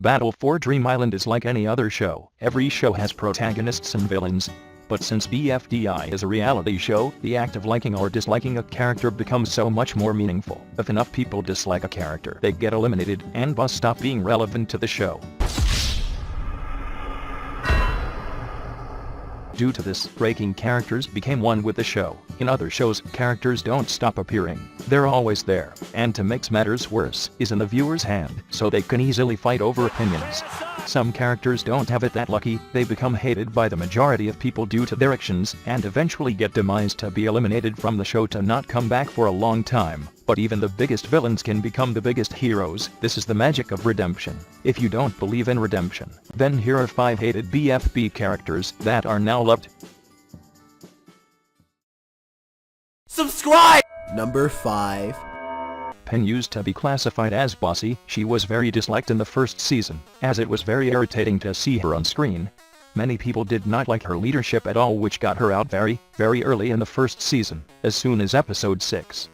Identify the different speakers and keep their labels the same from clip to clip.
Speaker 1: Battle for Dream Island is like any other show. Every show has protagonists and villains. But since BFDI is a reality show, the act of liking or disliking a character becomes so much more meaningful. If enough people dislike a character, they get eliminated and thus stop being relevant to the show. Due to this, breaking characters became one with the show. In other shows, characters don't stop appearing. They're always there. And to make matters worse, is in the viewer's hand, so they can easily fight over opinions. Some characters don't have it that lucky, they become hated by the majority of people due to their actions, and eventually get demised to be eliminated from the show to not come back for a long time. But even the biggest villains can become the biggest heroes. This is the magic of redemption. If you don't believe in redemption, then here are 5 hated BFB characters that are now loved.
Speaker 2: Subscribe!
Speaker 3: Number 5.
Speaker 1: Pen used to be classified as bossy. She was very disliked in the first season, as it was very irritating to see her on screen. Many people did not like her leadership at all, which got her out very early in the first season, as soon as episode 6.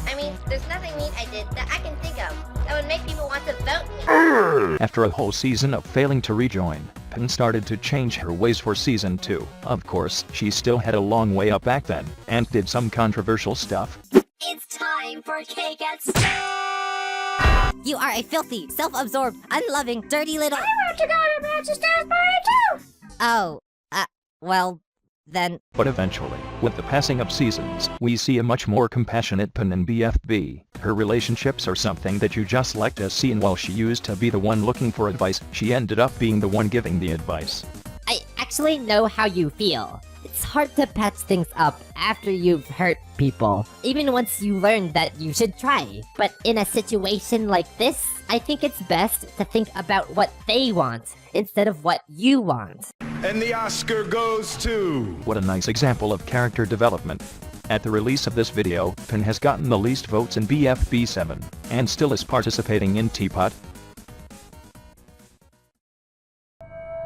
Speaker 4: I mean, there's nothing mean I did that I can think of that would make people want to vote me.
Speaker 1: After a whole season of failing to rejoin, Pen started to change her ways for season 2. Of course, she still had a long way up back then, and did some controversial stuff.
Speaker 4: It's time for cake at school.
Speaker 5: You are a filthy, self-absorbed, unloving, dirty little—
Speaker 4: I want to go to Brad's party too.
Speaker 5: Oh, well, then—
Speaker 1: But eventually, with the passing of seasons, we see a much more compassionate Pen in BFB. Her relationships are something that you just like to see, and while she used to be the one looking for advice, she ended up being the one giving the advice.
Speaker 6: I actually know how you feel. It's hard to patch things up after you've hurt people, even once you learn that you should try. But in a situation like this, I think it's best to think about what they want instead of what you want.
Speaker 2: And the Oscar goes to...
Speaker 1: What a nice example of character development. At the release of this video, Pen has gotten the least votes in BFB 7, and still is participating in Teapot.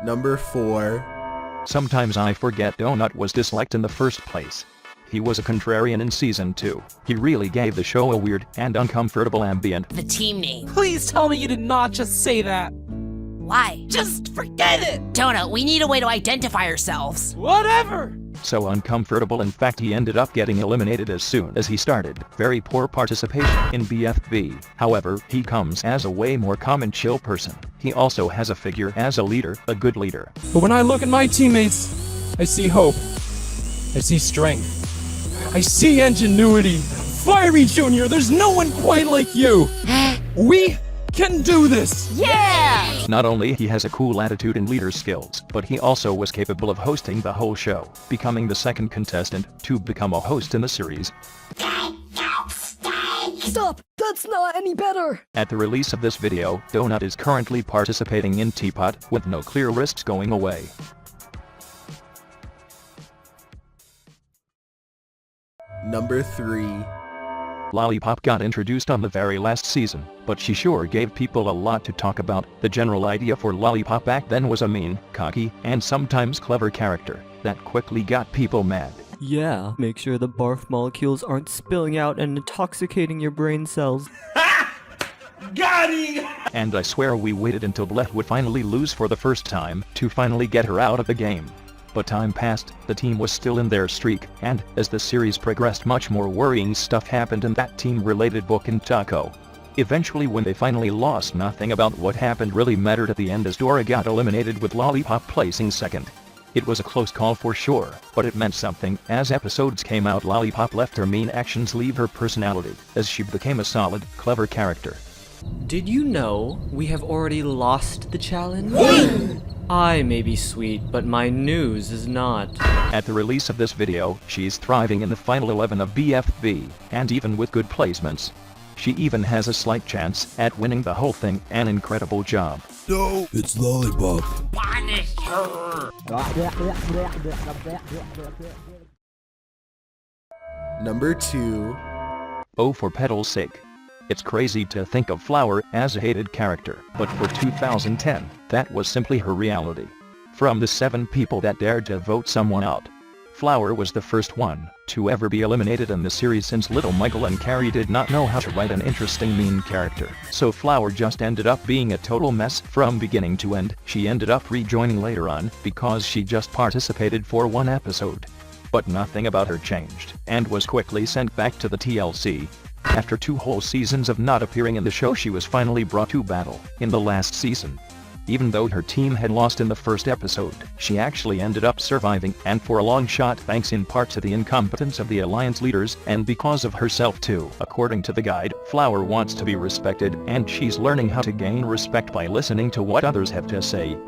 Speaker 3: Number 4.
Speaker 1: Sometimes I forget Donut was disliked in the first place. He was a contrarian in season 2. He really gave the show a weird and uncomfortable ambient.
Speaker 7: The team name.
Speaker 8: Please tell me you did not just say that.
Speaker 7: Why?
Speaker 8: Just forget it!
Speaker 7: Donut, we need a way to identify ourselves.
Speaker 8: Whatever!
Speaker 1: So uncomfortable, in fact he ended up getting eliminated as soon as he started. Very poor participation in BFB. However, he comes as a way more calm and chill person. He also has a figure as a leader, a good leader.
Speaker 8: But when I look at my teammates, I see hope. I see strength. I see ingenuity. Fiery Junior, there's no one quite like you. We can do this!
Speaker 7: Yeah!
Speaker 1: Not only he has a cool attitude and leader skills, but he also was capable of hosting the whole show, becoming the second contestant to become a host in the series.
Speaker 9: Stop! That's not any better!
Speaker 1: At the release of this video, Donut is currently participating in Teapot, with no clear risks going away.
Speaker 3: Number 3.
Speaker 1: Lollipop got introduced on the very last season, but she sure gave people a lot to talk about. The general idea for Lollipop back then was a mean, cocky, and sometimes clever character that quickly got people mad.
Speaker 10: Yeah, make sure the barf molecules aren't spilling out and intoxicating your brain cells.
Speaker 2: Got him!
Speaker 1: And I swear we waited until Bleth would finally lose for the first time to finally get her out of the game. But time passed, the team was still in their streak, and as the series progressed, much more worrying stuff happened in that team-related book in Taco. Eventually, when they finally lost, nothing about what happened really mattered at the end, as Dora got eliminated with Lollipop placing second. It was a close call for sure, but it meant something. As episodes came out, Lollipop left her mean actions leave her personality, as she became a solid, clever character.
Speaker 10: Did you know we have already lost the challenge? I may be sweet, but my news is not.
Speaker 1: At the release of this video, she's thriving in the final 11 of BFB, and even with good placements, she even has a slight chance at winning the whole thing. An incredible job.
Speaker 11: No, it's Lollipop.
Speaker 7: Punish her!
Speaker 3: Number 2.
Speaker 1: Oh, for Petal's sake. It's crazy to think of Flower as a hated character, but for 2010, that was simply her reality. From the 7 people that dared to vote someone out, Flower was the first one to ever be eliminated in the series since little Michael and Carrie did not know how to write an interesting mean character. So Flower just ended up being a total mess from beginning to end. She ended up rejoining later on because she just participated for one episode. But nothing about her changed and was quickly sent back to the TLC. After 2 whole seasons of not appearing in the show, she was finally brought to battle in the last season. Even though her team had lost in the first episode, she actually ended up surviving, and for a long shot thanks in part to the incompetence of the Alliance leaders and because of herself too. According to the guide, Flower wants to be respected, and she's learning how to gain respect by listening to what others have to say.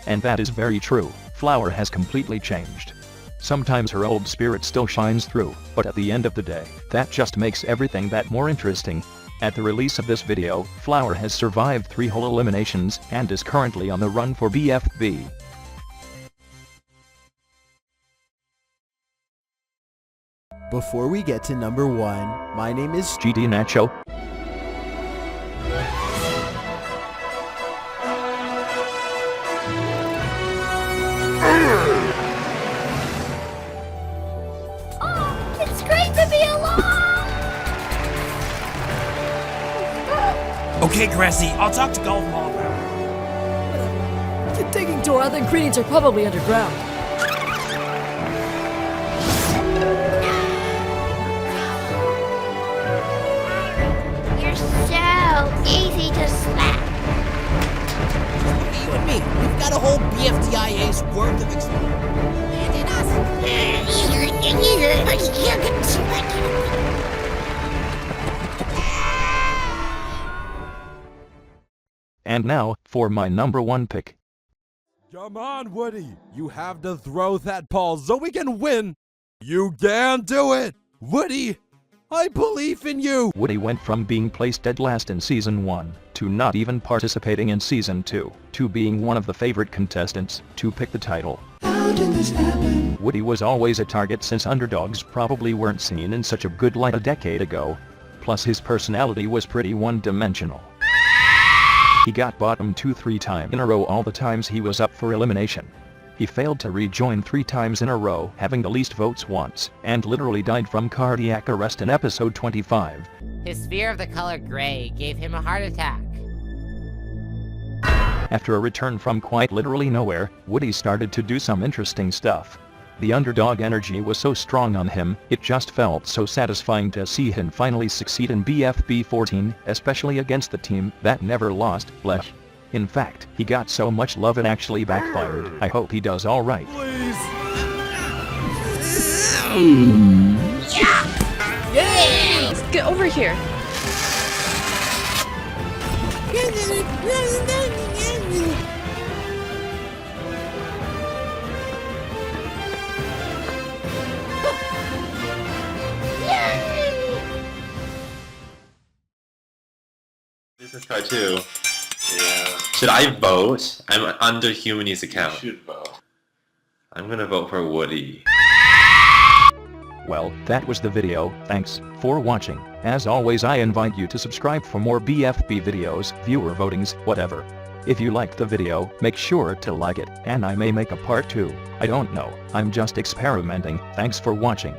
Speaker 1: And that is very true. Flower has completely changed. Sometimes her old spirit still shines through, but at the end of the day, that just makes everything that more interesting. At the release of this video, Flower has survived 3 whole eliminations and is currently on the run for BFB.
Speaker 3: Before we get to number 1, my name is
Speaker 1: Judy Nacho.
Speaker 4: It's great to be alive!
Speaker 7: Okay, Grassy, I'll talk to Golf Mom.
Speaker 9: Keep digging, Dora. The ingredients are probably underground.
Speaker 4: You're so easy to slap.
Speaker 7: You and me, we've got a whole BFDIA's worth of experience.
Speaker 1: And now, for my number 1 pick.
Speaker 8: Come on, Woody. You have to throw that ball so we can win. You can do it. Woody, I believe in you.
Speaker 1: Woody went from being placed dead last in Season 1, to not even participating in Season 2, to being one of the favorite contestants to pick the title.
Speaker 2: How did this happen?
Speaker 1: Woody was always a target since underdogs probably weren't seen in such a good light a decade ago. Plus his personality was pretty one-dimensional. He got bottom 2-3 times in a row all the times he was up for elimination. He failed to rejoin 3 times in a row, having the least votes once, and literally died from cardiac arrest in episode 25.
Speaker 6: His fear of the color gray gave him a heart attack.
Speaker 1: After a return from quite literally nowhere, Woody started to do some interesting stuff. The underdog energy was so strong on him, it just felt so satisfying to see him finally succeed in BFB 14, especially against the team that never lost, Flesh. In fact, he got so much love it actually backfired. I hope he does alright.
Speaker 8: Please.
Speaker 9: Get over here.
Speaker 12: This is part 2. Yeah. Should I vote? I'm under Humany's account.
Speaker 2: You should vote.
Speaker 12: I'm gonna vote for Woody.
Speaker 1: Well, that was the video. Thanks for watching. As always, I invite you to subscribe for more BFB videos, viewer votings, whatever. If you liked the video, make sure to like it, and I may make a part 2. I don't know. I'm just experimenting. Thanks for watching.